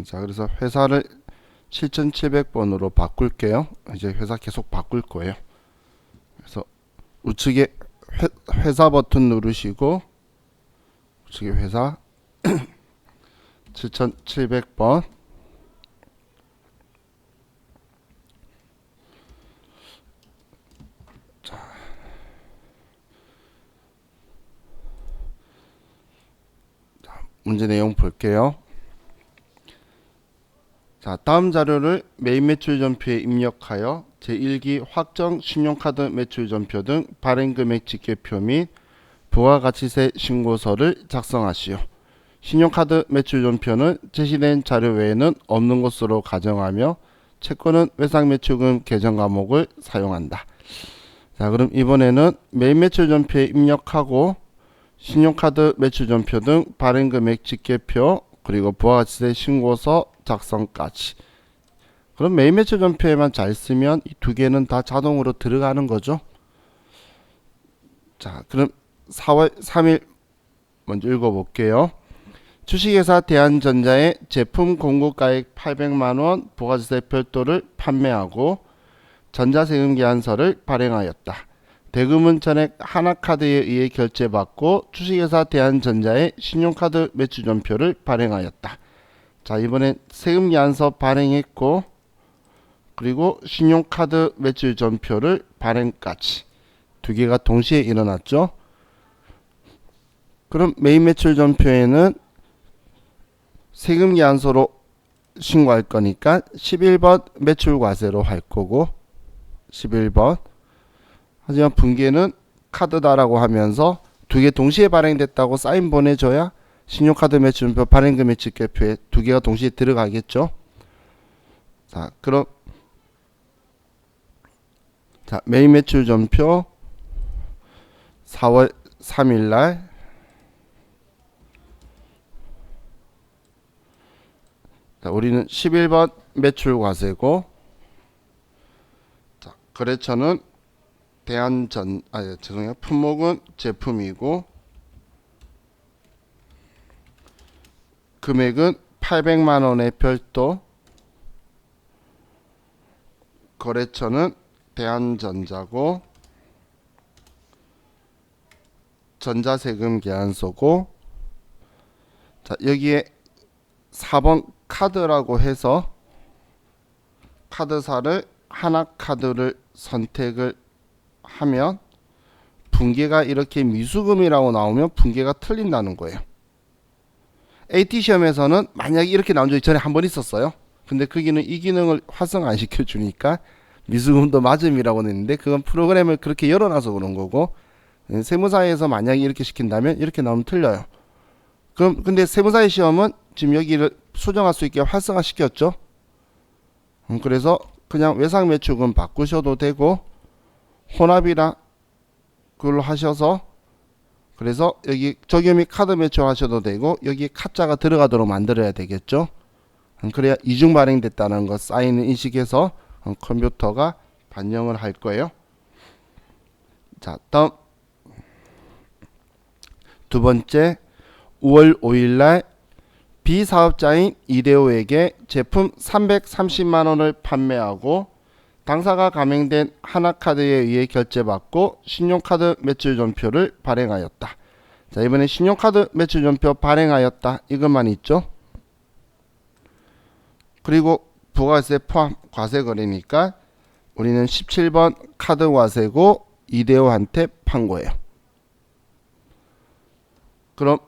자, 그래서 회사를 7700번으로 바꿀게요. 이제 회사 계속 바꿀 거예요. 그래서 우측에 회사 버튼 누르시고 우측에 회사 7700번. 문제 내용 볼게요. 자, 다음 자료를 메인 매출 전표에 입력하여 제1기 확정 신용카드 매출 전표 등 발행 금액 집계표 및 부가가치세 신고서를 작성하시오. 신용카드 매출 전표는 제시된 자료 외에는 없는 것으로 가정하며 채권은 외상 매출금 계정 과목을 사용한다. 자, 그럼 이번에는 메인 매출 전표에 입력하고 신용카드 매출 전표 등 발행 금액 집계표 그리고 부가가치세 신고서 작성까지. 그럼 메인 매출 전표에만 잘 쓰면 이 두 개는 다 자동으로 들어가는 거죠. 자, 그럼 4월 3일 먼저 읽어볼게요. 주식회사 대한전자의 제품 공급가액 800만원 부가가치세 별도를 판매하고 전자세금 계산서를 발행하였다. 대금은 전액 하나카드에 의해 결제받고 주식회사 대한전자의 신용카드 매출전표를 발행하였다. 자, 이번엔 세금 계산서 발행했고 그리고 신용카드 매출전표를 발행까지 두 개가 동시에 일어났죠. 그럼 메인 매출전표에는 세금 계산서로 신고할 거니까 11번 매출과세로 할 거고 11번. 하지만 분계는 카드다라고 하면서 두 개 동시에 발행됐다고 사인 보내줘야 신용카드 매출전표 발행금액 집계표에 두 개가 동시에 들어가겠죠. 자, 그럼 자, 메인 매출전표 4월 3일날 우리는 11번 매출과세고, 자, 거래처는 죄송해요. 품목은 제품이고 금액은 800만원의 별도, 거래처는 대한전자고 전자세금 계산서고, 자, 여기에 4번 카드라고 해서 카드사를 하나카드를 선택을 하면 분계가 이렇게 미수금이라고 나오면 분계가 틀린다는 거예요. AT 시험에서는 만약에 이렇게 나온 적이 전에 한 번 있었어요. 근데 거기는 이 기능을 활성 안 시켜주니까 미수금도 맞음이라고 했는데 그건 프로그램을 그렇게 열어놔서 그런 거고, 세무사에서 만약에 이렇게 시킨다면 이렇게 나오면 틀려요. 그럼 근데 세무사의 시험은 지금 여기를 수정할 수 있게 활성화 시켰죠. 그래서 그냥 외상 매출금 바꾸셔도 되고 혼합이라 그걸로 하셔서, 그래서 여기 적용 및 카드 매출 하셔도 되고 여기 카자가 들어가도록 만들어야 되겠죠. 그래야 이중 발행됐다는 거 사인을 인식해서 컴퓨터가 반영을 할 거예요. 자, 다음 두 번째, 5월 5일날 비사업자인 이대호에게 제품 330만원을 판매하고 당사가 가맹된 하나카드에 의해 결제받고 신용카드 매출전표를 발행하였다. 자, 이번에 신용카드 매출전표 발행하였다 이것만 있죠. 그리고 부가세 포함 과세거래니까 우리는 17번 카드과세고 이대호한테 판 거예요. 그럼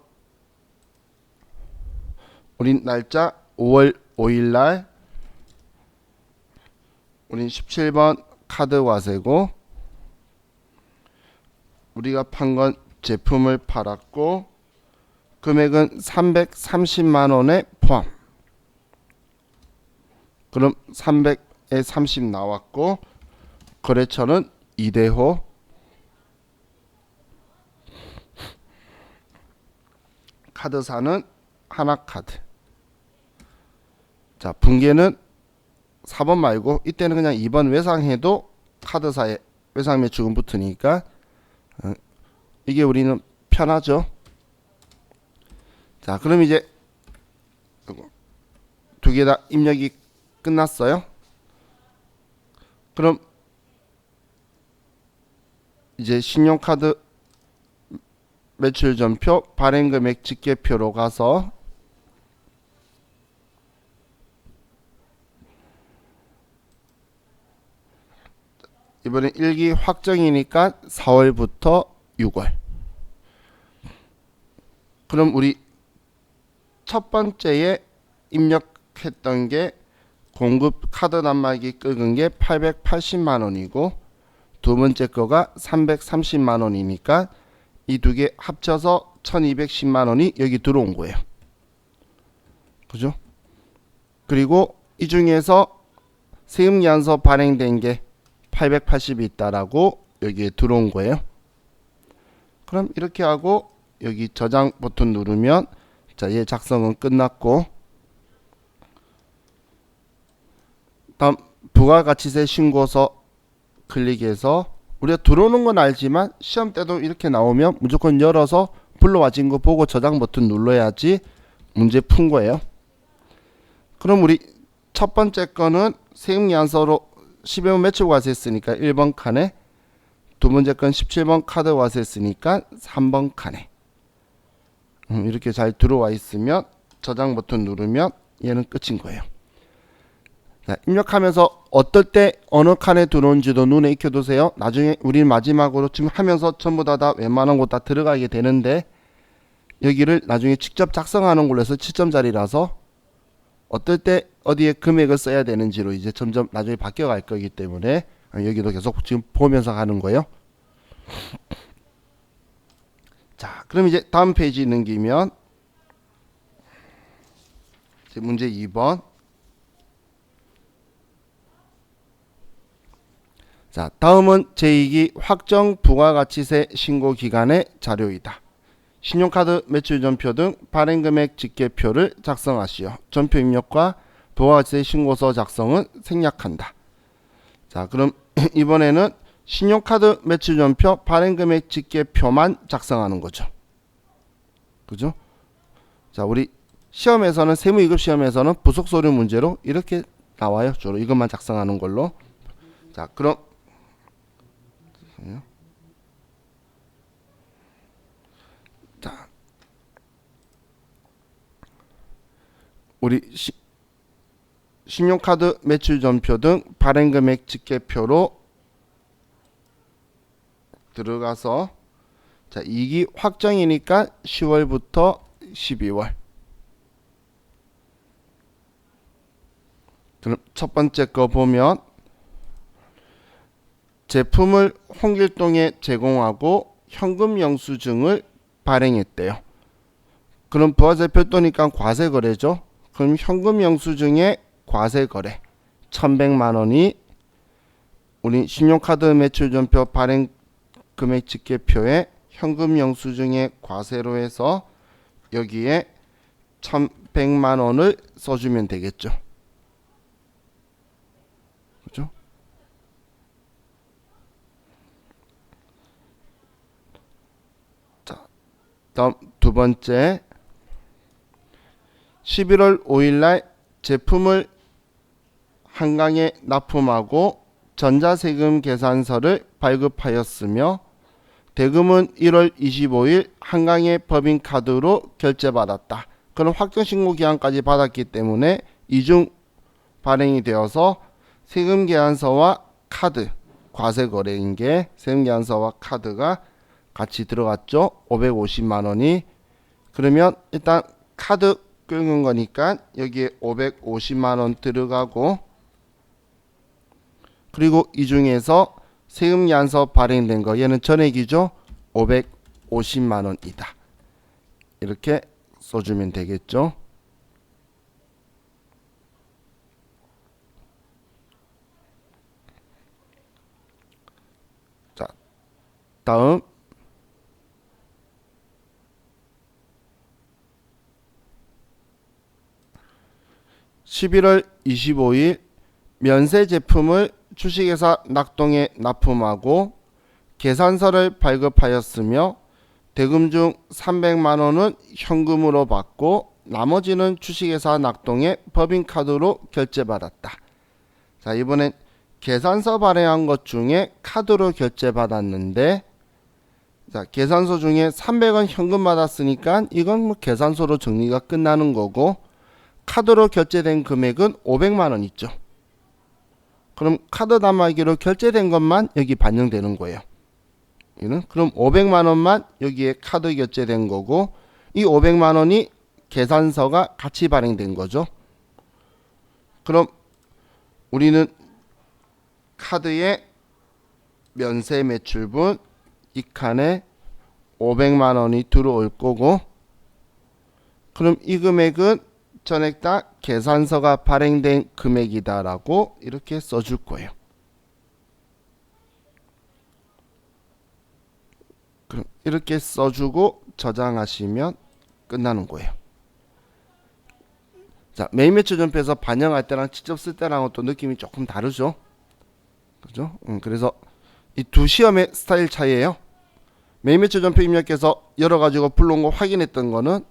우린 날짜 5월 5일날 우린 17번 카드과세고 우리가 판 건 제품을 팔았고 금액은 330만원에 포함. 그럼 300에 30 나왔고 거래처는 이대호, 카드사는 하나카드. 자, 분계는 4번 말고 이때는 그냥 2번 외상해도 카드사에 외상 매출금 붙으니까 이게 우리는 편하죠. 자, 그럼 이제 두 개 다 입력이 끝났어요. 그럼 이제 신용카드 매출 전표 발행 금액 집계표로 가서 이번에 1기 확정이니까 4월부터 6월. 그럼 우리 첫 번째에 입력했던 게 공급 카드 단말기 끄은 게 880만 원이고 두 번째 거가 330만 원이니까 이 두 개 합쳐서 1210만 원이 여기 들어온 거예요. 그죠? 그리고 이 중에서 세금계산서 발행된 게 880이 있다라고 여기에 들어온 거예요. 그럼 이렇게 하고 여기 저장 버튼 누르면 자, 얘 작성은 끝났고 다음 부가가치세 신고서 클릭해서 우리가 들어오는 건 알지만 시험 때도 이렇게 나오면 무조건 열어서 불러와진 거 보고 저장 버튼 눌러야지 문제 푼 거예요. 그럼 우리 첫 번째 거는 세금계산서로 12번 매출과세 했으니까 1번 칸에, 두 번째 건 17번 카드과세 했으니까 3번 칸에 이렇게 잘 들어와 있으면 저장 버튼 누르면 얘는 끝인 거예요. 자, 입력하면서 어떨 때 어느 칸에 들어온지도 눈에 익혀두세요. 나중에 우리 마지막으로 지금 하면서 전부 다 웬만한 곳 다 들어가게 되는데 여기를 나중에 직접 작성하는 걸로 해서 7점짜리라서 어떨 때 어디에 금액을 써야 되는지로 이제 점점 나중에 바뀌어갈 거기 때문에 여기도 계속 지금 보면서 가는 거예요. 자, 그럼 이제 다음 페이지 넘기면 이제 문제 2번. 자, 다음은 제2기 확정 부가가치세 신고 기간의 자료이다. 신용카드 매출 전표 등 발행금액 집계표를 작성하시오. 전표 입력과 부가가치세 신고서 작성은 생략한다. 자, 그럼 이번에는 신용카드 매출 전표 발행금액 집계표만 작성하는 거죠. 그죠? 자, 우리 시험에서는 세무 2급 시험에서는 부속 서류 문제로 이렇게 나와요. 주로 이것만 작성하는 걸로. 자, 그럼 자, 우리 신용카드 매출 전표 등 발행금액 집계표로 들어가서 자, 2기 확정이니까 10월부터 12월. 그럼 첫 번째 거 보면 제품을 홍길동에 제공하고 현금 영수증을 발행했대요. 그럼 부가세 별도니까 과세거래죠. 그럼 현금 영수증의 과세거래 1100만 원이 우리 신용카드 매출 전표 발행 금액 집계표에 현금 영수증의 과세로 해서 여기에 1100만 원을 써주면 되겠죠. 그죠? 자, 다음 두 번째 11월 5일 날 제품을 한강에 납품하고 전자세금 계산서를 발급하였으며 대금은 1월 25일 한강의 법인카드로 결제받았다. 그럼 확정신고기한까지 받았기 때문에 이중 발행이 되어서 세금계산서와 카드, 과세거래인 게 세금계산서와 카드가 같이 들어갔죠. 550만 원이. 그러면 일단 카드 끄는 거니까 여기에 550만 원 들어가고 그리고 이 중에서 세금계산서 발행된 거 얘는 전액이죠. 550만 원이다. 이렇게 써주면 되겠죠. 자, 다음 11월 25일 면세 제품을 주식회사 낙동에 납품하고 계산서를 발급하였으며 대금 중 300만 원은 현금으로 받고 나머지는 주식회사 낙동의 법인카드로 결제받았다. 자, 이번엔 계산서 발행한 것 중에 카드로 결제받았는데, 자, 계산서 중에 300원 현금 받았으니까 이건 뭐 계산서로 정리가 끝나는 거고, 카드로 결제된 금액은 500만원 있죠. 그럼 카드 단말기로 결제된 것만 여기 반영되는 거예요. 그럼 500만원만 여기에 카드 결제된 거고, 이 500만원이 계산서가 같이 발행된 거죠. 그럼 우리는 카드의 면세 매출분 이 칸에 500만원이 들어올 거고, 그럼 이 금액은 전액 다 계산서가 발행된 금액이다라고 이렇게 써줄 거예요. 그럼 이렇게 써주고 저장하시면 끝나는 거예요. 자, 메인 매출 전표에서 반영할 때랑 직접 쓸 때랑은 또 느낌이 조금 다르죠. 그죠? 그래서 이 두 시험의 스타일 차이예요. 메인 매출 전표 입력해서 열어가지고 불러온 거 확인했던 거는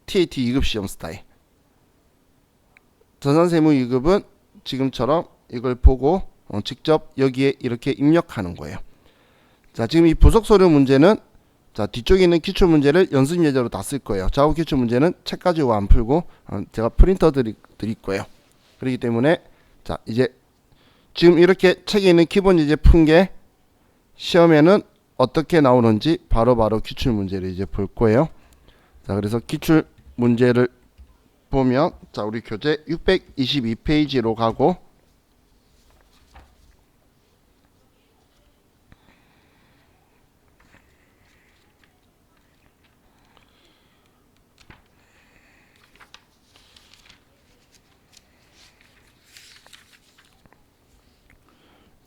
TAT 2급 시험 스타일. 전산세무 2급은 지금처럼 이걸 보고 직접 여기에 이렇게 입력하는 거예요. 자, 지금 이 부속 서류 문제는, 자, 뒤쪽에 있는 기출 문제를 연습 예제로 다 쓸 거예요. 작업 기출 문제는 책 가지고 안 풀고 제가 프린터 드릴 거예요. 그렇기 때문에, 자, 이제 지금 이렇게 책에 있는 기본 예제 푼 게 시험에는 어떻게 나오는지 바로바로 기출 문제를 이제 볼 거예요. 자, 그래서 기출 문제를 보면, 자, 우리 교재 622페이지로 가고,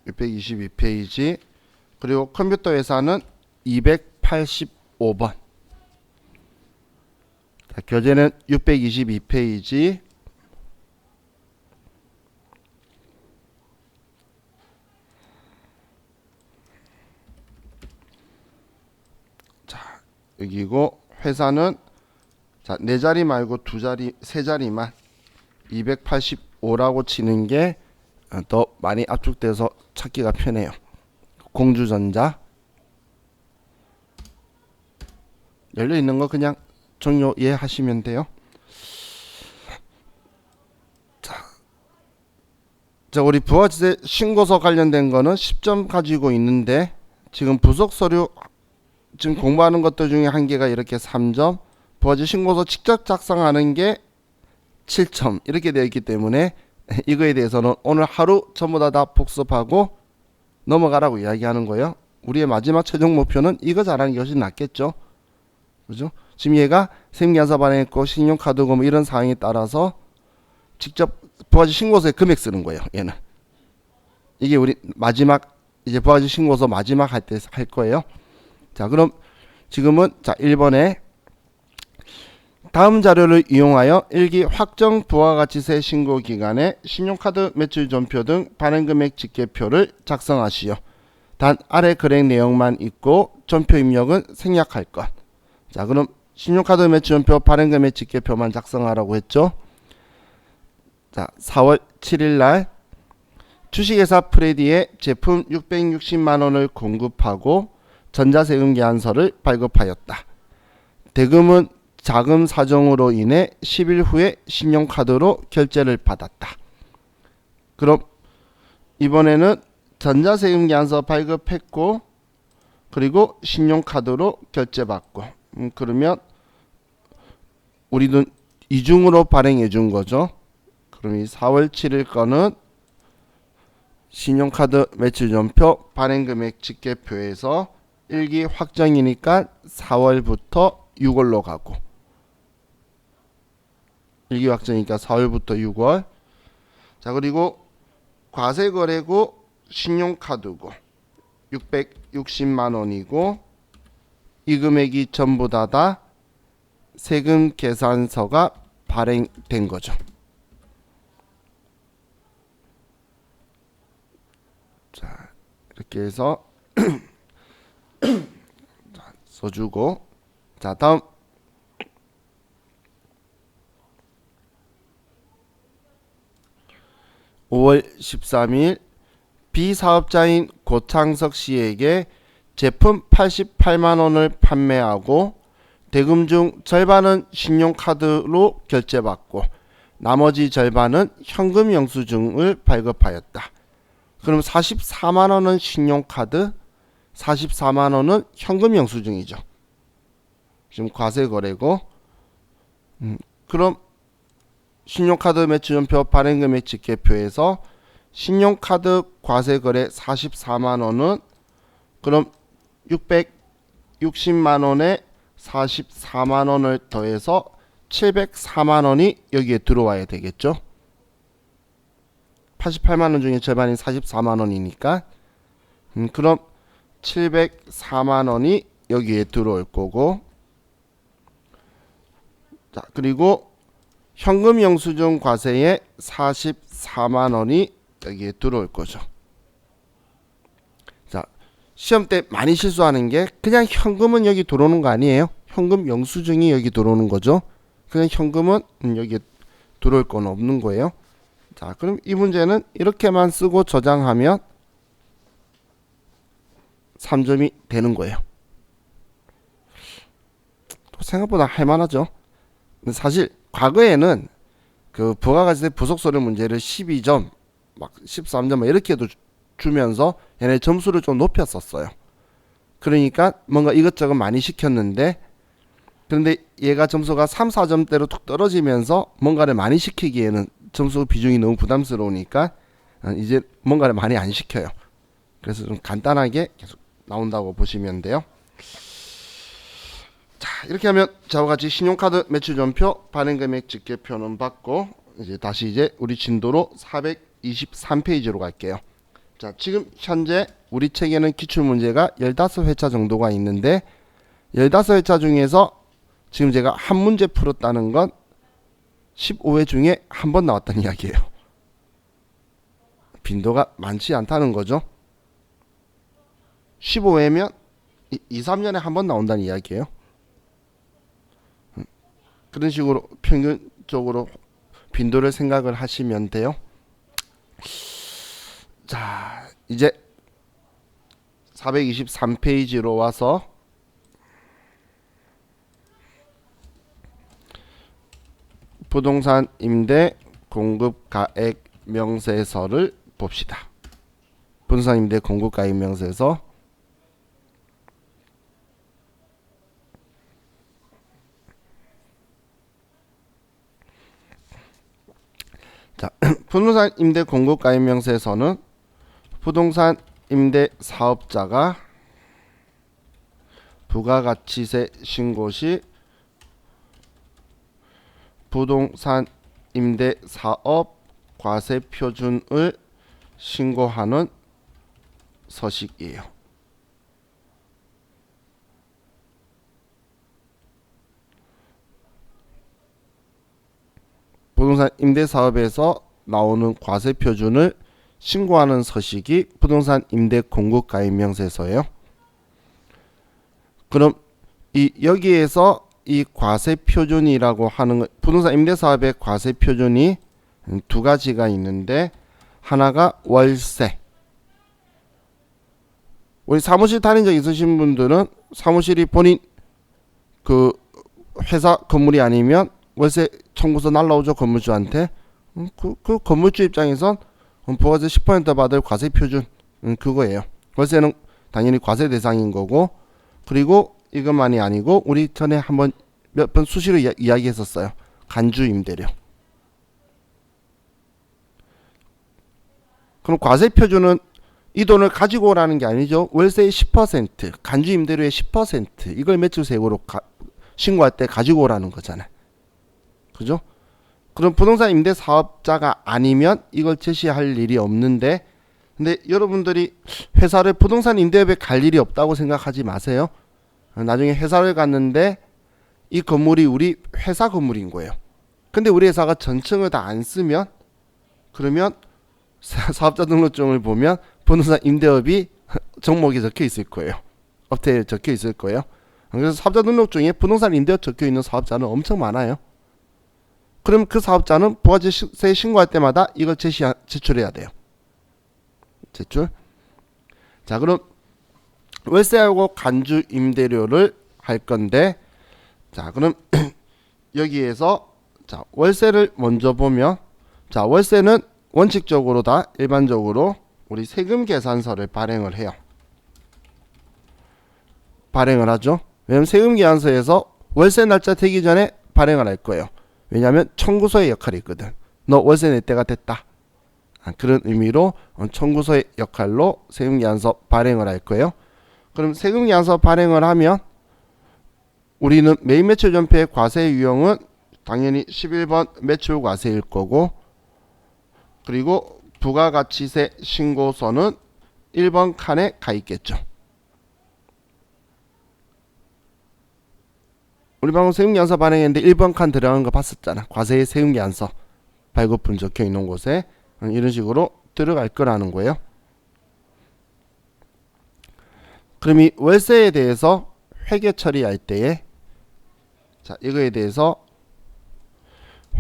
(622페이지) 그리고 컴퓨터 회사는 285번. 자, 교재는 622페이지. 자, 여기고 회사는, 자, 네 자리 말고 두 자리, 세 자리만 285라고 치는 게 더 많이 압축돼서 찾기가 편해요. 공주전자. 열려 있는 거 그냥 종료 이해하시면 돼요. 자, 우리 부가세 신고서 관련된 거는 10점 가지고 있는데, 지금 부속 서류 지금 공부하는 것들 중에 한 개가 이렇게 3점, 부가세 신고서 직접 작성하는 게 7점 이렇게 되어 있기 때문에 이거에 대해서는 오늘 하루 전부 다 복습하고 넘어가라고 이야기하는 거예요. 우리의 마지막 최종 목표는 이거 잘하는 것이 낫겠죠. 그죠? 지금 얘가 세무계산서 발행했고 신용카드고 뭐 이런 사항에 따라서 직접 부가세 신고서에 금액 쓰는 거예요. 얘는 이게 우리 마지막 이제 부가세 신고서 마지막 할 때 할 거예요. 자, 그럼 지금은, 자, 1번에 다음 자료를 이용하여 일기 확정 부가가치세 신고 기간에 신용카드 매출 전표 등 발행금액 집계표를 작성하시오. 단 아래 금액 내용만 있고 전표 입력은 생략할 것. 자, 그럼 신용카드 매출 전표 발행금액 집계표만 작성하라고 했죠. 자, 4월 7일 날 주식회사 프레디에 제품 660만원을 공급하고 전자세금 계산서를 발급하였다. 대금은 자금 사정으로 인해 10일 후에 신용카드로 결제를 받았다. 그럼 이번에는 전자세금 계산서 발급했고 그리고 신용카드로 결제받고, 그러면 우리는 이중으로 발행해 준 거죠. 그럼 이 4월 7일 거는 신용카드 매출전표 발행금액 집계표에서 일기 확정이니까 4월부터 6월로 가고, 일기 확정이니까 4월부터 6월. 자, 그리고 과세거래고 신용카드고 660만원이고 이 금액이 전부 다 세금 계산서가 발행된 거죠. 자, 이렇게 해서 자, 써주고, 자, 다음 5월 13일 B사업자인 고창석 씨에게 제품 88만원을 판매하고 대금 중 절반은 신용카드로 결제받고 나머지 절반은 현금 영수증을 발급하였다. 그럼 44만원은 신용카드, 44만원은 현금 영수증이죠. 지금 과세거래고, 그럼 신용카드 매출전표 발행금액 집계표에서 신용카드 과세거래 44만원은 그럼 660만원에 44만원을 더해서 704만원이 여기에 들어와야 되겠죠. 88만원 중에 절반인 44만원이니까 그럼 704만원이 여기에 들어올 거고, 자 그리고 현금 영수증 과세에 44만원이 여기에 들어올 거죠. 자, 시험 때 많이 실수하는 게 그냥 현금은 여기 들어오는 거 아니에요. 현금 영수증이 여기 들어오는 거죠. 그냥 현금은 여기 들어올 건 없는 거예요. 자, 그럼 이 문제는 이렇게만 쓰고 저장하면 3점이 되는 거예요. 생각보다 할만하죠. 근데 사실 과거에는 그 부가가치세 부속서류 문제를 12점, 막 13점 이렇게도 주면서 얘네 점수를 좀 높였었어요. 그러니까 뭔가 이것저것 많이 시켰는데, 그런데 얘가 점수가 3, 4점대로 툭 떨어지면서 뭔가를 많이 시키기에는 점수 비중이 너무 부담스러우니까 이제 뭔가를 많이 안 시켜요. 그래서 좀 간단하게 계속 나온다고 보시면 돼요. 자, 이렇게 하면 저와 같이 신용카드 매출전표 발행금액 집계표는 받고 이제 다시 우리 진도로 423페이지로 갈게요. 자, 지금 현재 우리 책에는 기출문제가 15회차 정도가 있는데 15회차 중에서 지금 제가 한 문제 풀었다는 건 15회 중에 한 번 나왔다는 이야기예요. 빈도가 많지 않다는 거죠. 15회면 2, 3년에 한 번 나온다는 이야기예요. 그런 식으로 평균적으로 빈도를 생각을 하시면 돼요. 자, 이제 423페이지로 와서 부동산 임대 공급 가액 명세서를 봅시다. 부동산 임대 공급 가액 명세서. 자, 부동산 임대 공급 가액 명세서는 부동산 임대 사업자가 부가가치세 신고 시 부동산 임대 사업 과세 표준을 신고하는 서식이에요. 부동산 임대 사업에서 나오는 과세 표준을 신고하는 서식이 부동산 임대 공급 가액 명세서예요. 그럼 여기에서 이 과세 표준이라고 하는 부동산 임대 사업의 과세 표준이 두 가지가 있는데, 하나가 월세. 우리 사무실 다닌 적 있으신 분들은 사무실이 본인 그 회사 건물이 아니면 월세 청구서 날라오죠, 건물주한테. 그 건물주 입장에선 부가세 10% 받을 과세 표준 그거예요. 월세는 당연히 과세 대상인 거고, 그리고 이것만이 아니고 우리 전에 한번 몇 번 수시로 이야기했었어요. 간주 임대료. 그럼 과세 표준은 이 돈을 가지고 오라는 게 아니죠. 월세의 10%, 간주 임대료의 10% 이걸 매출세액으로 신고할 때 가지고 오라는 거잖아요. 그죠? 그럼 부동산 임대 사업자가 아니면 이걸 제시할 일이 없는데, 근데 여러분들이 회사를 부동산 임대업에 갈 일이 없다고 생각하지 마세요. 나중에 회사를 갔는데 이 건물이 우리 회사 건물인 거예요. 근데 우리 회사가 전층을 다 안 쓰면, 그러면 사업자 등록증을 보면 부동산 임대업이 종목에 적혀 있을 거예요. 업태에 적혀 있을 거예요. 그래서 사업자 등록증에 부동산 임대업 적혀 있는 사업자는 엄청 많아요. 그럼 그 사업자는 부가세 신고할 때마다 이걸 제출해야 돼요. 제출. 자, 그럼 월세하고 간주 임대료를 할 건데, 자, 그럼 여기에서 자, 월세를 먼저 보면, 자, 월세는 원칙적으로 다 일반적으로 우리 세금 계산서를 발행을 해요. 발행을 하죠. 왜냐면 세금 계산서에서 월세 날짜 되기 전에 발행을 할 거예요. 왜냐하면 청구서의 역할이 있거든. 너 월세 낼 때가 됐다. 그런 의미로 청구서의 역할로 세금계산서 발행을 할 거예요. 그럼 세금계산서 발행을 하면 우리는 매입 매출 전폐의 과세 유형은 당연히 11번 매출 과세일 거고, 그리고 부가가치세 신고서는 1번 칸에 가 있겠죠. 우리 방금 세금계산서 발행했는데 1번 칸 들어간 거 봤었잖아. 과세의 세금계산서 발급분 적혀 있는 곳에 이런 식으로 들어갈 거라는 거예요. 그럼 이 월세에 대해서 회계 처리할 때에, 자, 이거에 대해서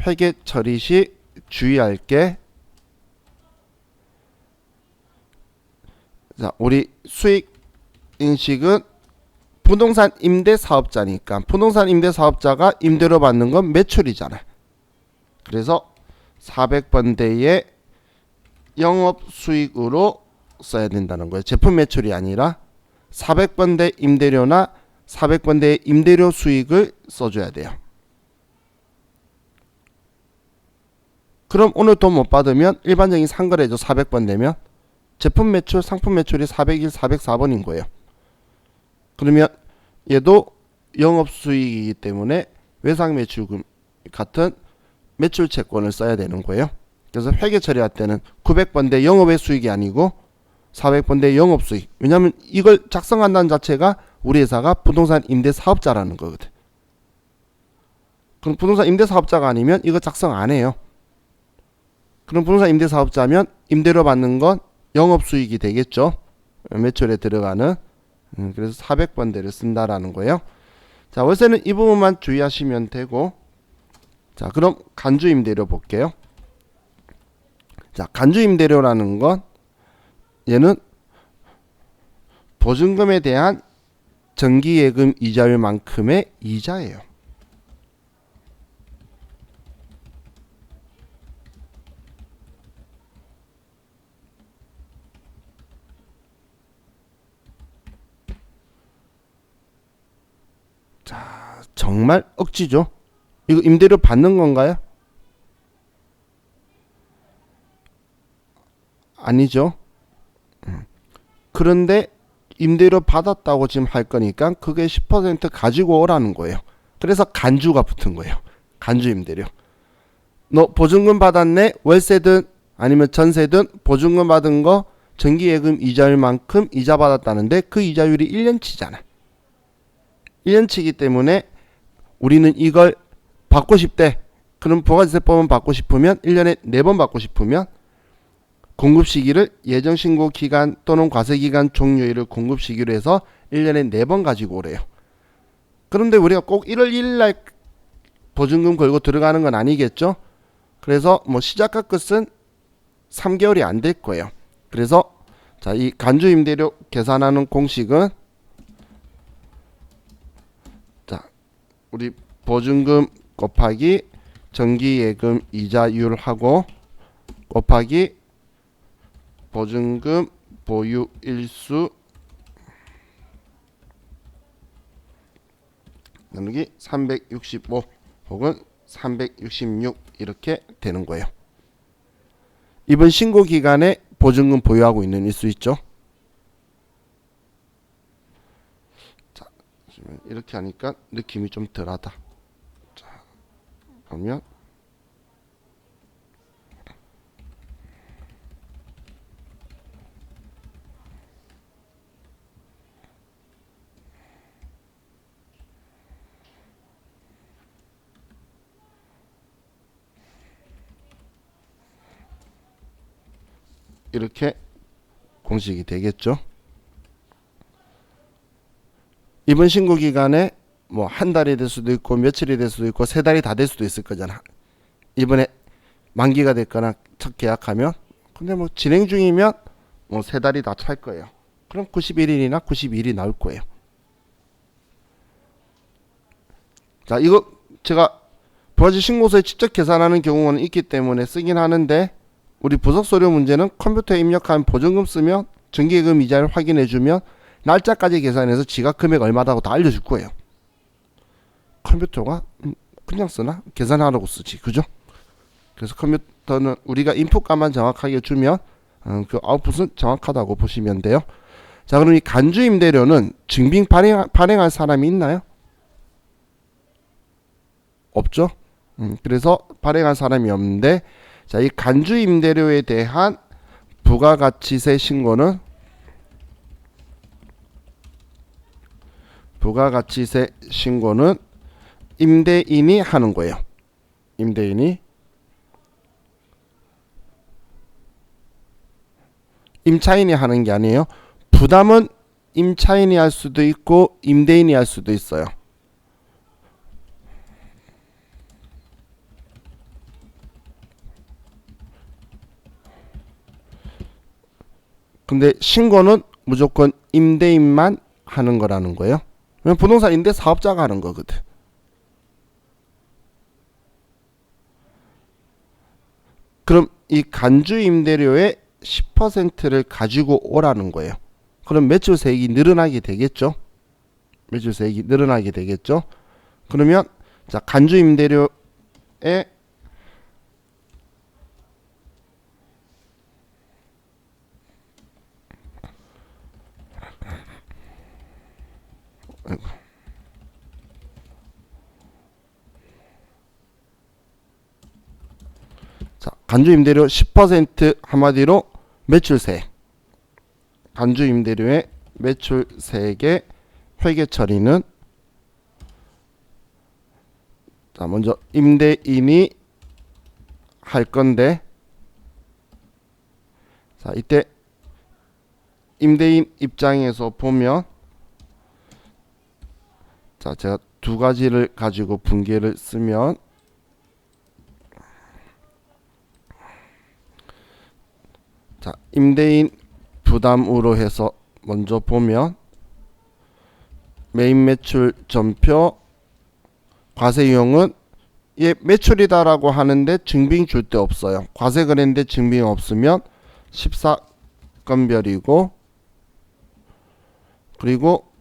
회계 처리 시 주의할 게, 자, 우리 수익 인식은 부동산 임대 사업자니까 부동산 임대 사업자가 임대료 받는 건 매출이잖아. 그래서 400번대의 영업 수익으로 써야 된다는 거예요. 제품 매출이 아니라 400번대 임대료나 400번대의 임대료 수익을 써줘야 돼요. 그럼 오늘 돈 못 받으면 일반적인 상거래죠. 400번대면 제품 매출, 상품 매출이 401, 404번인 거예요. 그러면 얘도 영업수익이기 때문에 외상매출금 같은 매출 채권을 써야 되는 거예요. 그래서 회계 처리할 때는 900번대 영업의 수익이 아니고 400번대 영업수익. 왜냐하면 이걸 작성한다는 자체가 우리 회사가 부동산 임대 사업자라는 거거든. 그럼 부동산 임대 사업자가 아니면 이거 작성 안 해요. 그럼 부동산 임대 사업자면 임대료 받는 건 영업수익이 되겠죠. 매출에 들어가는. 그래서 400번대를 쓴다라는 거예요. 자, 월세는 이 부분만 주의하시면 되고, 자, 그럼 간주임대료 볼게요. 자, 간주임대료라는 건 얘는 보증금에 대한 정기예금 이자율만큼의 이자예요. 자, 정말 억지죠. 이거 임대료 받는 건가요? 아니죠. 그런데 임대료 받았다고 지금 할 거니까 그게 10% 가지고 오라는 거예요. 그래서 간주가 붙은 거예요. 간주 임대료. 너 보증금 받았네? 월세든 아니면 전세든 보증금 받은 거 정기예금 이자율만큼 이자 받았다는데 그 이자율이 1년치잖아. 1년치이기 때문에 우리는 이걸 받고 싶대. 그럼 부가세법은 받고 싶으면 1년에 4번 받고 싶으면 공급 시기를 예정 신고 기간 또는 과세 기간 종료일을 공급 시기로 해서 1년에 4번 가지고 오래요. 그런데 우리가 꼭 1월 1일 날 보증금 걸고 들어가는 건 아니겠죠? 그래서 뭐 시작과 끝은 3개월이 안 될 거예요. 그래서 자, 이 간주 임대료 계산하는 공식은, 자, 우리 보증금 곱하기 정기예금 이자율하고 곱하기 보증금 보유 일수 나누기 365 혹은 366 이렇게 되는 거예요. 이번 신고 기간에 보증금 보유하고 있는 일수 있죠. 자, 이렇게 하니까 느낌이 좀 덜하다. 자, 그러면 이렇게 공식이 되겠죠. 이번 신고 기간에 뭐 한 달이 될 수도 있고 며칠이 될 수도 있고 3달이 다 될 수도 있을 거잖아. 이번에 만기가 됐거나 첫 계약하면, 근데 뭐 진행 중이면 뭐 3달이 다 찰 거예요. 그럼 91일이나 92일이 나올 거예요. 자, 이거 제가 부가세 신고서에 직접 계산하는 경우는 있기 때문에 쓰긴 하는데, 우리 부속서류 문제는 컴퓨터에 입력한 보증금 쓰면 정기예금 이자를 확인해주면 날짜까지 계산해서 지가 금액 얼마다고 다 알려줄 거예요. 컴퓨터가 그냥 쓰나? 계산하라고 쓰지, 그죠? 그래서 컴퓨터는 우리가 인풋값만 정확하게 주면 그 아웃풋은 정확하다고 보시면 돼요. 자, 그럼 이 간주임대료는 증빙 발행할 사람이 있나요? 없죠? 그래서 발행할 사람이 없는데, 자, 이 간주임대료에 대한 부가가치세 신고는 임대인이 하는 거예요. 임차인이 하는 게 아니에요. 부담은 임차인이 할 수도 있고 임대인이 할 수도 있어요. 근데 신고는 무조건 임대인만 하는 거라는 거예요. 왜냐면 부동산 임대 사업자가 하는 거거든. 그럼 이 간주 임대료의 10%를 가지고 오라는 거예요. 그럼 매출세액이 늘어나게 되겠죠. 그러면 자, 간주 임대료의 자, 간주 임대료 10% 한마디로 매출세액. 간주 임대료의 매출세액의 회계 처리는, 자, 먼저 임대인이 할 건데, 자, 이때 임대인 입장에서 보면, 자, 제가 두 가지를 가지고 분계를 쓰면, 자, 임대인 부담으로 해서 먼저 보면 메인 매출 전표 과세유형은 얘 매출이다라고 하는데 증빙 줄 데 없어요. 과세 거래인데 증빙 없으면 14건별이고, 그리고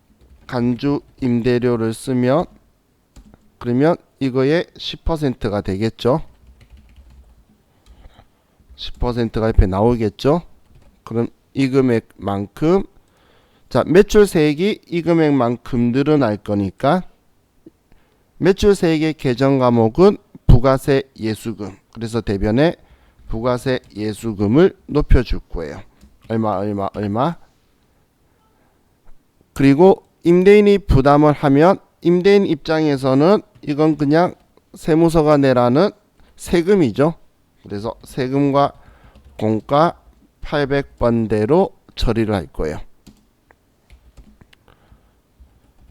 간주 임대료를 쓰면 그러면 이거의 10%가 되겠죠. 10%가 옆에 나오겠죠. 그럼 이 금액만큼, 자, 매출세액이 이 금액만큼 늘어날 거니까 매출세액의 계정 과목은 부가세 예수금. 그래서 대변에 부가세 예수금을 높여줄 거예요. 얼마. 그리고 임대인이 부담을 하면 임대인 입장에서는 이건 그냥 세무서가 내라는 세금이죠. 그래서 세금과 공과 800번대로 처리를 할 거예요.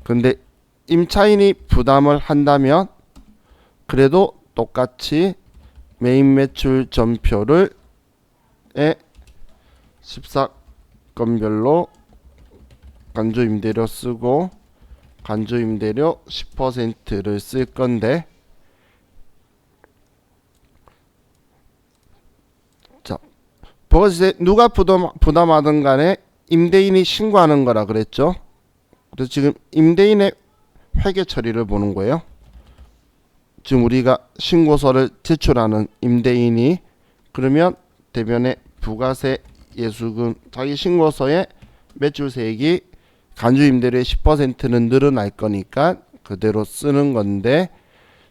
근데 임차인이 부담을 한다면 그래도 똑같이 메인 매출 전표를 14건별로 간주 임대료 쓰고 간주 임대료 10%를 쓸 건데, 자, 부가세 누가 부담하든 간에 임대인이 신고하는 거라 그랬죠. 그래서 지금 임대인의 회계 처리를 보는 거예요. 지금 우리가 신고서를 제출하는 임대인이, 그러면 대변에 부가세 예수금, 자기 신고서에 매출세액이 간주 임대료의 10%는 늘어날 거니까 그대로 쓰는 건데,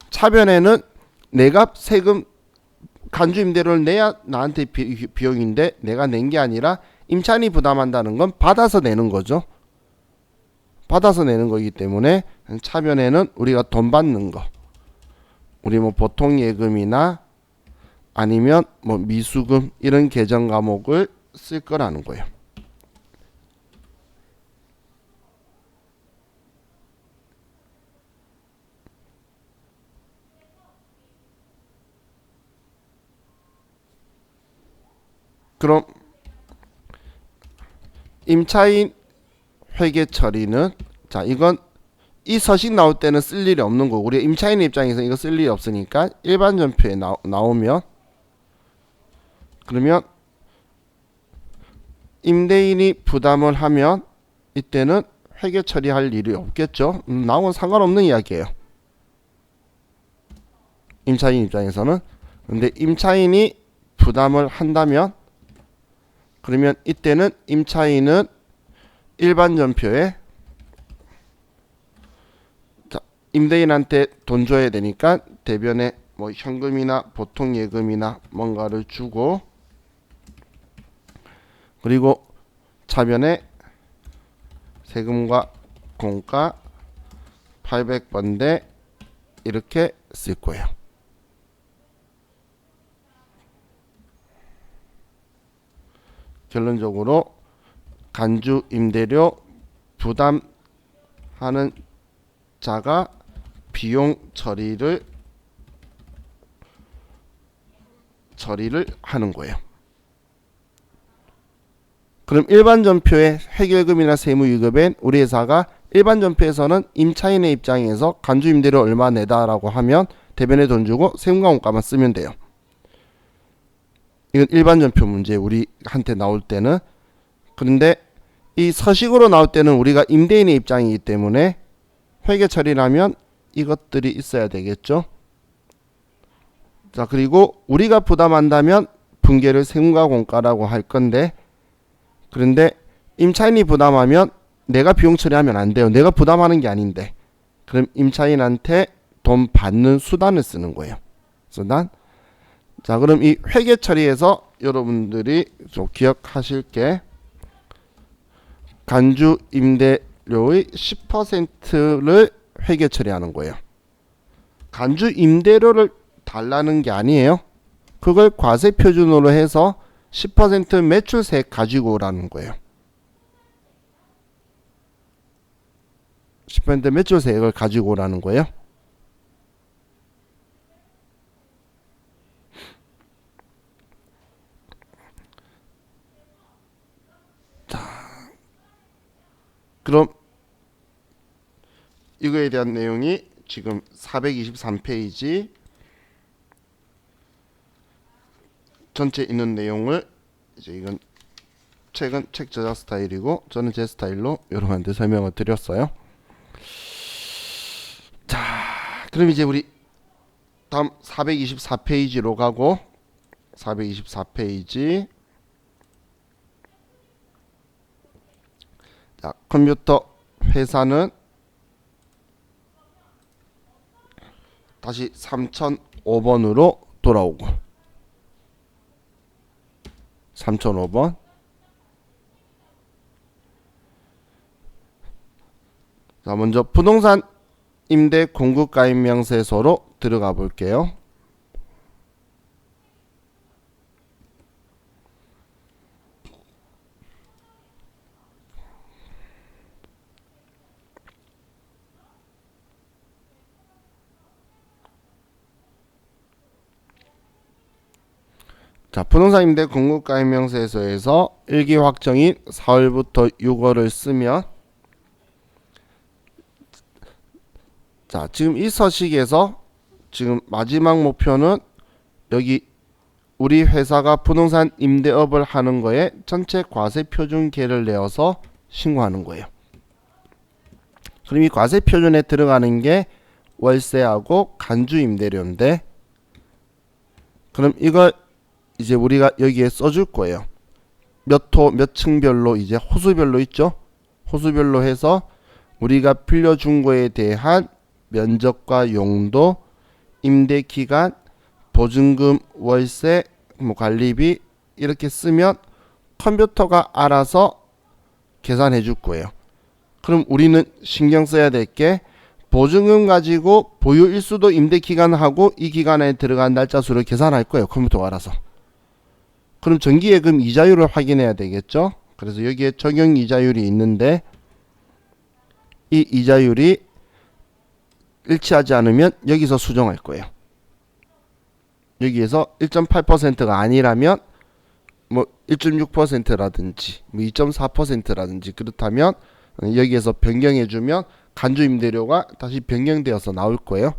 차변에는 내가 세금 간주 임대료를 내야 나한테 비용인데 내가 낸 게 아니라 임차인이 부담한다는 건 받아서 내는 거죠. 받아서 내는 거기 때문에 차변에는 우리가 돈 받는 거, 우리 뭐 보통 예금이나 아니면 뭐 미수금 이런 계정 과목을 쓸 거라는 거예요. 그럼 임차인 회계 처리는 자 이건 이 서식 나올 때는 쓸 일이 없는 거고 우리 임차인 입장에서 이거 쓸 일이 없으니까 일반 전표에 나오면 그러면 임대인이 부담을 하면 이때는 회계 처리할 일이 없겠죠. 나오면 상관없는 이야기예요. 임차인 입장에서는. 근데 임차인이 부담을 한다면 그러면 이때는 임차인은 일반 전표에 임대인한테 돈 줘야 되니까 대변에 뭐 현금이나 보통 예금이나 뭔가를 주고 그리고 차변에 세금과 공가 800번대 이렇게 쓸 거예요. 결론적으로 간주 임대료 부담하는 자가 비용 처리를 하는 거예요. 그럼 일반 전표의 해결금이나 세무유급엔 우리 회사가 일반 전표에서는 임차인의 입장에서 간주 임대료 얼마 내다라고 하면 대변에 돈 주고 세금과 원가만 쓰면 돼요. 이건 일반 전표 문제 우리한테 나올 때는. 그런데 이 서식으로 나올 때는 우리가 임대인의 입장이기 때문에 회계 처리라면 이것들이 있어야 되겠죠. 자 그리고 우리가 부담한다면 분계를 세금과 공가라고 할 건데 그런데 임차인이 부담하면 내가 비용 처리하면 안 돼요. 내가 부담하는 게 아닌데. 그럼 임차인한테 돈 받는 수단을 쓰는 거예요. 수단. 자 그럼 이 회계 처리에서 여러분들이 좀 기억하실 게 간주 임대료의 10%를 회계 처리하는 거예요. 간주 임대료를 달라는 게 아니에요. 그걸 과세 표준으로 해서 10% 매출세액 가지고 오라는 거예요. 10% 매출세액을 가지고 오라는 거예요. 자, 그럼 이거에 대한 내용이 지금 423페이지 전체 있는 내용을 이제 이건 최근 책 저자 스타일이고 저는 제 스타일로 여러분한테 설명을 드렸어요. 자, 그럼 이제 우리 다음 424페이지로 가고 424페이지 자, 컴퓨터 회사는 다시 3005번으로 돌아오고 3005번 자 먼저 부동산 임대 공급가입 명세서로 들어가 볼게요. 자, 부동산 임대 공급가입 명세서에서 일기 확정인 4월부터 6월을 쓰면 자, 지금 이 서식에서 지금 마지막 목표는 여기 우리 회사가 부동산 임대업을 하는 거에 전체 과세 표준계를 내어서 신고하는 거예요. 그럼 이 과세 표준에 들어가는 게 월세하고 간주 임대료인데 그럼 이걸 이제 우리가 여기에 써줄 거예요. 몇 호, 몇 층별로 이제 호수별로 있죠. 호수별로 해서 우리가 빌려준 거에 대한 면적과 용도, 임대기간, 보증금, 월세, 뭐 관리비 이렇게 쓰면 컴퓨터가 알아서 계산해 줄 거예요. 그럼 우리는 신경 써야 될 게 보증금 가지고 보유 일수도 임대기간하고 이 기간에 들어간 날짜 수를 계산할 거예요. 컴퓨터가 알아서. 그럼 정기예금 이자율을 확인해야 되겠죠. 그래서 여기에 적용 이자율이 있는데 이 이자율이 일치하지 않으면 여기서 수정할 거예요. 여기에서 1.8%가 아니라면 뭐 1.6%라든지 뭐 2.4%라든지 그렇다면 여기에서 변경해 주면 간주 임대료가 다시 변경되어서 나올 거예요.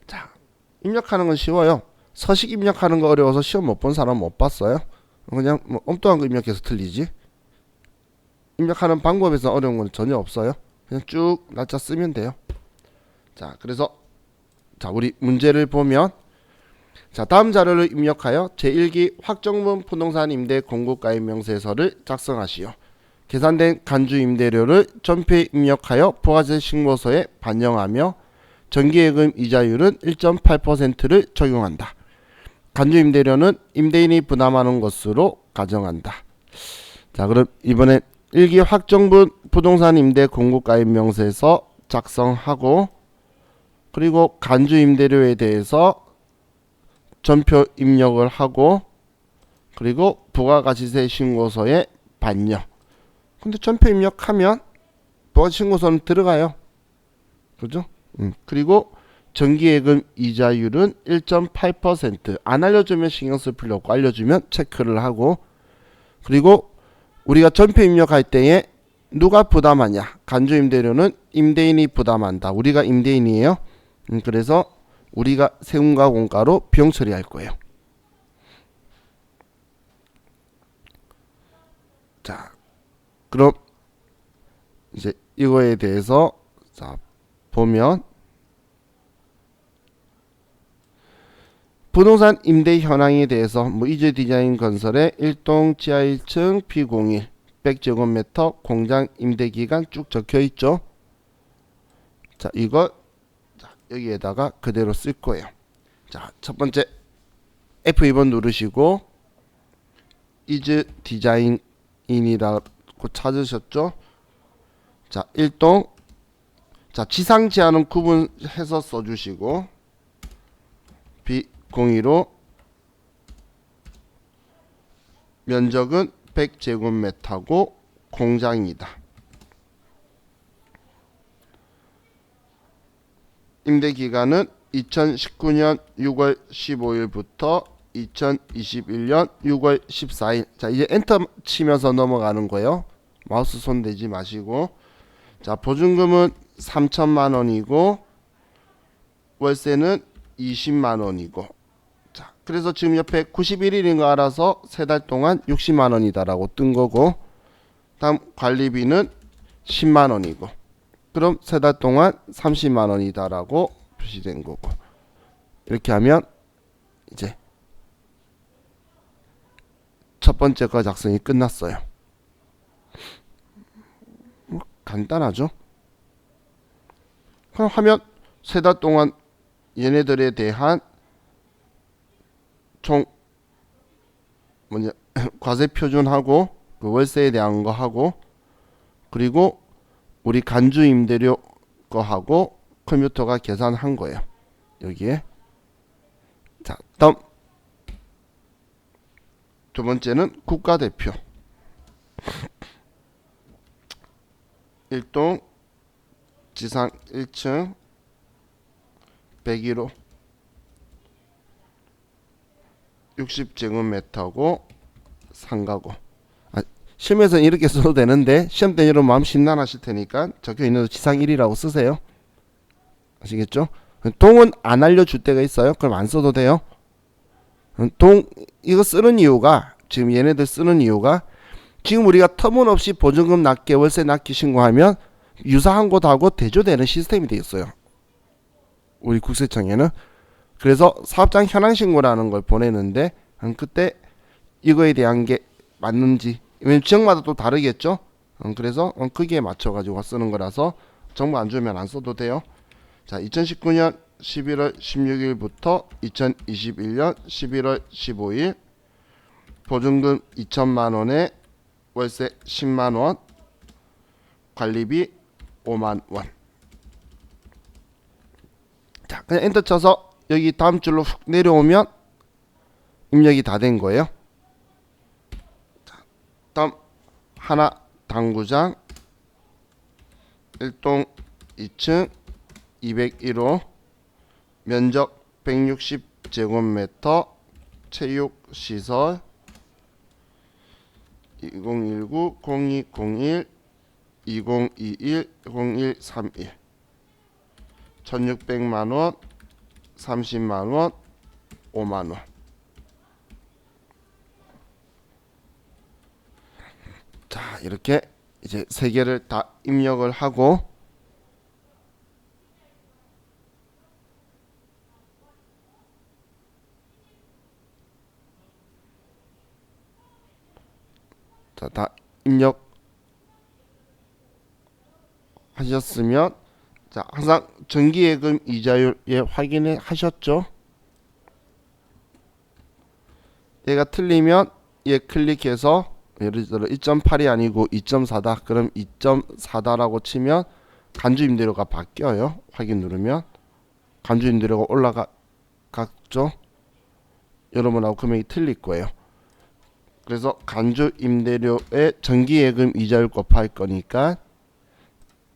자, 입력하는 건 쉬워요. 서식 입력하는 거 어려워서 시험 못 본 사람 못 봤어요. 그냥 뭐 엉뚱한 거 입력해서 틀리지. 입력하는 방법에서 어려운 건 전혀 없어요. 그냥 쭉 날짜 쓰면 돼요. 자, 그래서 자, 우리 문제를 보면 자, 다음 자료를 입력하여 제1기 확정분 부동산 임대 공급가입 명세서를 작성하시오. 계산된 간주 임대료를 전표에 입력하여 부가세 신고서에 반영하며 정기예금 이자율은 1.8%를 적용한다. 간주 임대료는 임대인이 부담하는 것으로 가정한다. 자, 그럼 이번엔 1기 확정분 부동산 임대 공급가입 명세서 작성하고 그리고 간주 임대료에 대해서 전표 입력을 하고 그리고 부가가치세 신고서에 반영. 근데 전표 입력하면 부가세 신고서는 들어가요. 그죠? 그리고 정기예금 이자율은 1.8%. 안 알려주면 신경 쓸 필요 없고 알려주면 체크를 하고 그리고 우리가 전표 입력할 때에 누가 부담하냐? 간주 임대료는 임대인이 부담한다. 우리가 임대인이에요. 그래서 우리가 세금과 공가로 비용 처리할 거예요. 자, 그럼 이제 이거에 대해서 자 보면 부동산 임대 현황에 대해서 뭐 이제 디자인 건설의 1동 지하 1층 B01 100제곱미터 공장 임대 기간 쭉 적혀 있죠. 자, 이거 여기에다가 그대로 쓸 거예요. 자, 첫 번째 F2번 누르시고 is 디자인이라고 찾으셨죠? 자, 1동 자, 지상 지하는 구분해서 써주시고 B02로 면적은 100제곱미터고 공장이다. 임대기간은 2019년 6월 15일부터 2021년 6월 14일. 자, 이제 엔터 치면서 넘어가는 거예요. 마우스 손 대지 마시고. 자, 보증금은 3천만 원이고 월세는 20만 원이고. 자, 그래서 지금 옆에 91일인 거 알아서 3달 동안 60만 원이다라고 뜬 거고. 다음 관리비는 10만 원이고. 그럼 3달 동안 30만 원이다라고 표시된 거고. 이렇게 하면 이제 첫 번째 거 작성이 끝났어요. 간단하죠? 그럼 하면 3달 동안 얘네들에 대한 총 과세 표준하고 그 월세에 대한 거 하고 그리고 우리 간주 임대료 거 하고 컴퓨터가 계산한 거예요. 여기에. 자, 다음 두 번째는 국가대표. 1동 지상 1층 101호 60제곱미터고 상가고. 시험에서는 이렇게 써도 되는데 시험 때 여러분 마음 심란하실 테니까 적혀 있는 지상 1이라고 쓰세요. 아시겠죠? 동은 안 알려줄 때가 있어요. 그럼 안 써도 돼요. 동 이거 쓰는 이유가 지금 얘네들 쓰는 이유가 지금 우리가 터무니없이 보증금 낮게 월세 낮게 신고하면 유사한 곳하고 대조되는 시스템이 되어 있어요. 우리 국세청에는. 그래서 사업장 현황 신고라는 걸 보내는데 그때 이거에 대한 게 맞는지, 왜냐면 지역마다 또 다르겠죠. 그래서 거기에 맞춰 가지고 쓰는 거라서 정보 안 주면 안 써도 돼요. 자, 2019년 11월 16일부터 2021년 11월 15일 보증금 2천만 원에 월세 10만 원, 관리비 5만 원. 자, 그냥 엔터 쳐서 여기 다음 줄로 훅 내려오면 입력이 다 된 거예요. 자, 다음 하나 당구장 1동 2층 201호 면적 160제곱미터 체육시설 2019-0201 2021-0131 1600만원 30만원 5만원. 자, 이렇게 이제 세 개를 다 입력을 하고 자, 다 입력 하셨으면 자, 항상 정기예금 이자율 확인을 하셨죠? 얘가 틀리면 얘 클릭해서 예를 들어 2.8이 아니고 2.4다. 그럼 2.4다라고 치면 간주 임대료가 바뀌어요. 확인 누르면 간주 임대료가 올라갔죠. 여러분하고 금액이 틀릴 거예요. 그래서 간주 임대료의 정기예금 이자율 곱할 거니까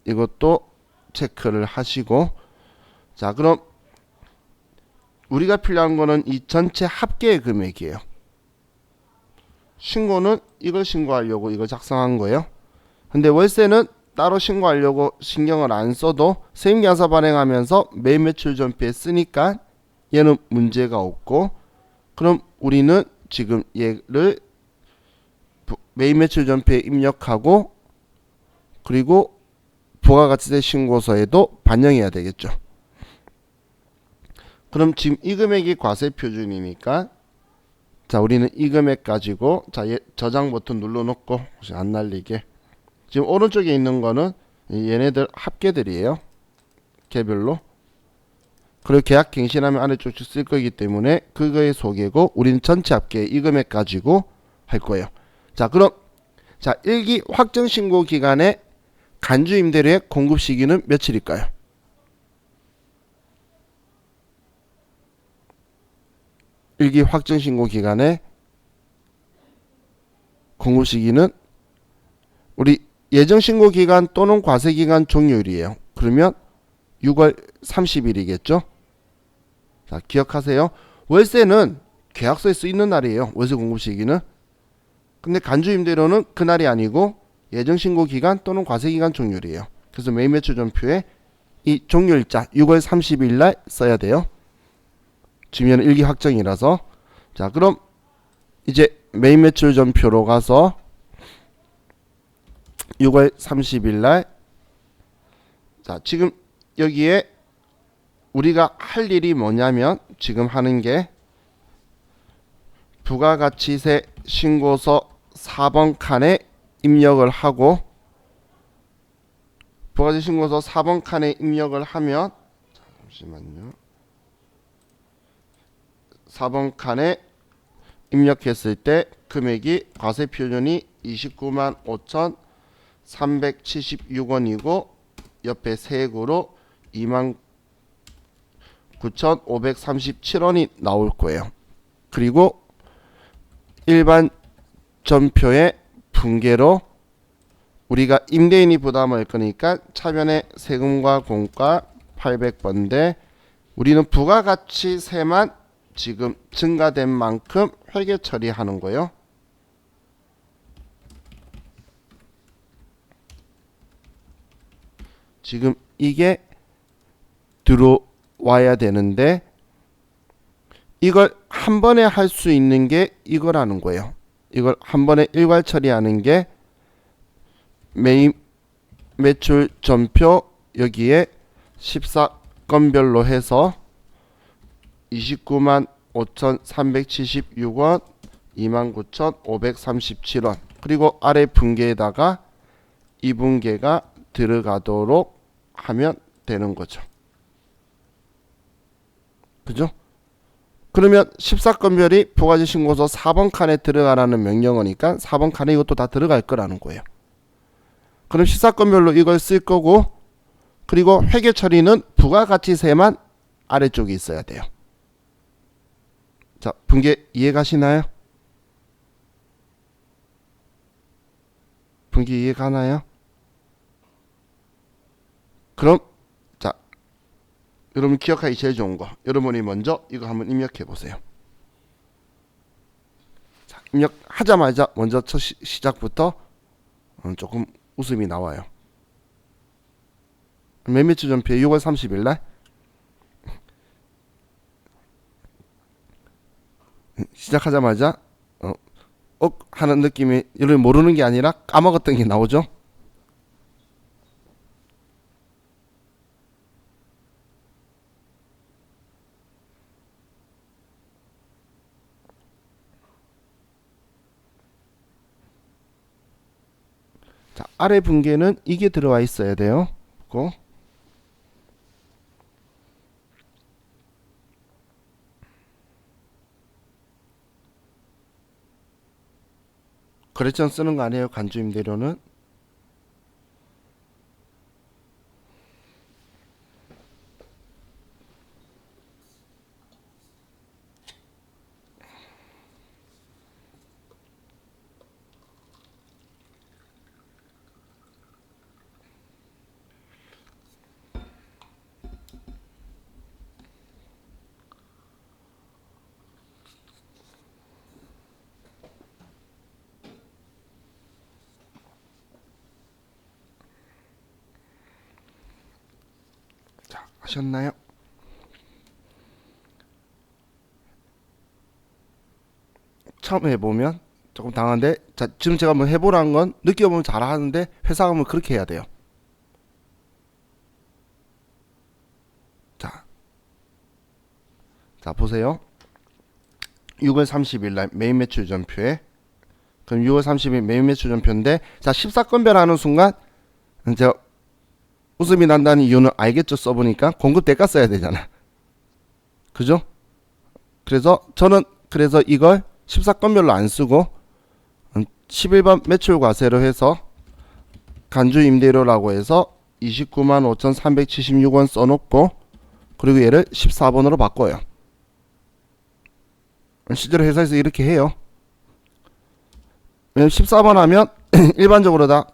이것도 체크를 하시고, 자, 그럼 우리가 필요한 거는 이 전체 합계의 금액이에요. 신고는 이걸 신고하려고 이걸 작성한 거예요. 근데 월세는 따로 신고하려고 신경을 안 써도 세입계약서 발행하면서 매입 매출 전표에 쓰니까 얘는 문제가 없고, 그럼 우리는 지금 얘를 매입 매출 전표에 입력하고 그리고 부가가치세 신고서에도 반영해야 되겠죠. 그럼 지금 이 금액이 과세 표준이니까 자, 우리는 이 금액 가지고 자, 저장 버튼 눌러놓고 혹시 안 날리게, 지금 오른쪽에 있는 거는 얘네들 합계들이에요. 개별로. 그리고 계약 갱신하면 아래쪽 쓸 거기 때문에 그거의 소개고, 우리는 전체 합계 이 금액 가지고 할 거예요. 자, 그럼 자, 1기 확정 신고 기간에 간주 임대료의 공급 시기는 며칠일까요? 일기 확정 신고 기간에 공급 시기는 우리 예정 신고 기간 또는 과세 기간 종료일이에요. 그러면 6월 30일이겠죠? 자, 기억하세요. 월세는 계약서에 쓰 있는 날이에요. 월세 공급 시기는. 근데 간주 임대료는 그날이 아니고 예정 신고 기간 또는 과세 기간 종료일이에요. 그래서 매입 매출 전표에 이 종료일자 6월 30일 날 써야 돼요. 지금 얘는 일기 확정이라서. 자, 그럼 이제 매입 매출 전표로 가서 6월 30일 날, 자, 지금 여기에 우리가 할 일이 뭐냐면 지금 하는 게 부가가치세 신고서 4번 칸에 입력을 하고, 부가가치 신고서 4번 칸에 입력을 하면, 잠시만요. 4번 칸에 입력했을 때 금액이 과세 표준이 29만 5,376원이고 옆에 세액으로 2만 9,537원이 나올 거예요. 그리고 일반 전표의 분계로 우리가 임대인이 부담할 거니까 차변의 세금과 공과 800번대, 우리는 부가가치세만 지금 증가된 만큼 회계 처리하는 거예요. 지금 이게 들어와야 되는데 이걸 한 번에 할 수 있는 게 이거라는 거예요. 이걸 한 번에 일괄 처리하는 게 매입 매출 전표 여기에 14건별로 해서 29만 5,376원, 29,537원, 그리고 아래 분계에다가 이 분계가 들어가도록 하면 되는 거죠. 그죠? 그러면 14건별이 부가가치 신고서 4번 칸에 들어가라는 명령어니까 4번 칸에 이것도 다 들어갈 거라는 거예요. 그럼 14건별로 이걸 쓸 거고, 그리고 회계 처리는 부가가치세만 아래쪽에 있어야 돼요. 자, 분계 이해가시나요? 분계 이해가나요? 그럼 자, 여러분 기억하기 제일 좋은 거, 여러분이 먼저 이거 한번 입력해 보세요. 입력하자마자 먼저 첫 시작부터 조금 웃음이 나와요. 맨 며칠 전표에 6월 30일 날 시작하자마자 하는 느낌이, 여러분 모르는 게 아니라 까먹었던 게 나오죠. 자, 아래 분계는 이게 들어와 있어야 돼요. 거래처는 쓰는 거 아니에요. 간주 임대료는. 자, 하셨나요? 처음 해보면 조금 당한데, 자, 지금 제가 한번 해보라는 건 느껴보면 잘하는데 회사 가면 그렇게 해야 돼요. 자 보세요. 6월 30일 날 메인 매출 전표에, 그럼 6월 30일 메인 매출 전표인데, 자 14건별 하는 순간 제가 웃음이 난다는 이유는 알겠죠? 써보니까 공급 대가 써야 되잖아. 그죠? 그래서 저는 이걸 14건별로 안 쓰고 11번 매출 과세로 해서 간주 임대료라고 해서 29만 5,376원 써놓고, 그리고 얘를 14번으로 바꿔요. 실제로 회사에서 이렇게 해요. 왜냐면 14번 하면 일반적으로 다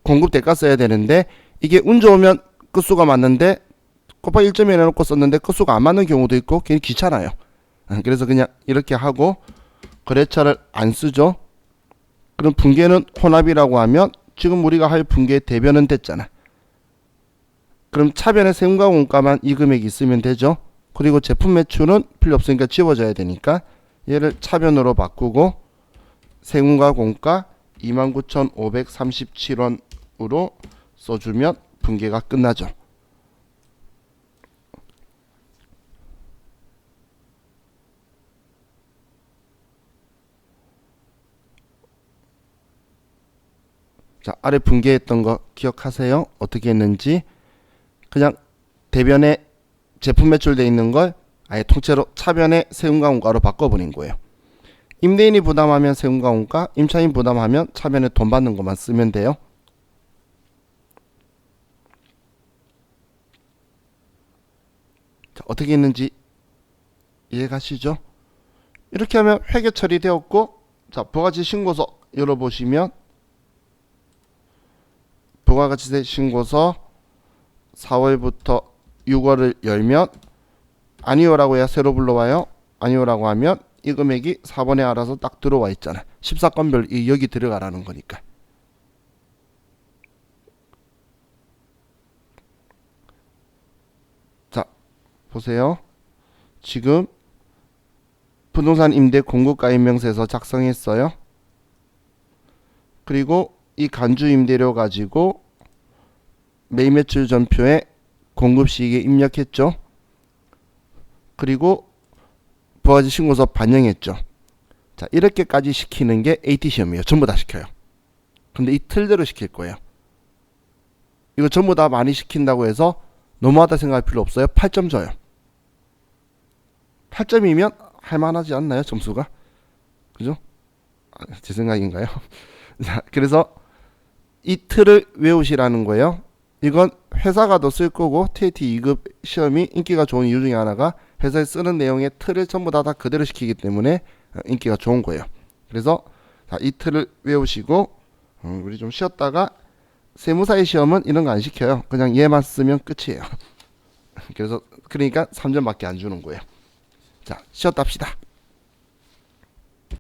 공급 대가 써야 되는데, 이게 운 좋으면 끝수가 맞는데 곱하기 1.1 해놓고 썼는데 끝수가 안 맞는 경우도 있고 괜히 귀찮아요. 그래서 그냥 이렇게 하고 거래처를 안 쓰죠. 그럼 분계는 혼합이라고 하면 지금 우리가 할 분계 대변은 됐잖아. 그럼 차변에 세금과 원가만 이 금액이 있으면 되죠. 그리고 제품 매출은 필요 없으니까 지워져야 되니까 얘를 차변으로 바꾸고 세금과 공가 29,537원으로 써주면 분계가 끝나죠. 자, 아래 분계했던 거 기억하세요? 어떻게 했는지. 그냥 대변에 제품 매출돼 있는 걸 아예 통째로 차변에 세금과 원가로 바꿔버린 거예요. 임대인이 부담하면 세금과 원가, 임차인 부담하면 차변에 돈 받는 것만 쓰면 돼요. 자, 어떻게 했는지 이해가시죠? 이렇게 하면 회계 처리되었고, 자, 부가가치 신고서 열어보시면 부가가치세 신고서 4월부터 6월을 열면 아니오라고 해야 새로 불러와요. 아니오라고 하면 이 금액이 4번에 알아서 딱 들어와 있잖아. 14건별 여기 들어가라는 거니까. 자 보세요. 지금 부동산 임대 공급가 임명세서 작성했어요. 그리고 이 간주 임대료 가지고 매입 매출 전표에 공급 시기에 입력했죠. 그리고 부가가치 신고서 반영했죠. 자, 이렇게까지 시키는 게 AT 시험이에요. 전부 다 시켜요. 근데 이 틀대로 시킬 거예요. 이거 전부 다 많이 시킨다고 해서 너무하다 생각할 필요 없어요. 8점 줘요. 8점이면 할만하지 않나요? 점수가? 그죠? 제 생각인가요? 자, 그래서 이 틀을 외우시라는 거예요. 이건 회사가 더 쓸 거고, TAT 2급 시험이 인기가 좋은 이유 중에 하나가 회사에 쓰는 내용의 틀을 전부 다 그대로 시키기 때문에 인기가 좋은 거예요. 그래서 자, 이 틀을 외우시고 우리 좀 쉬었다가 세무사의 시험은 이런 거 안 시켜요. 그냥 얘만 쓰면 끝이에요. 그래서 그러니까 3점밖에 안 주는 거예요. 자, 쉬었다 합시다.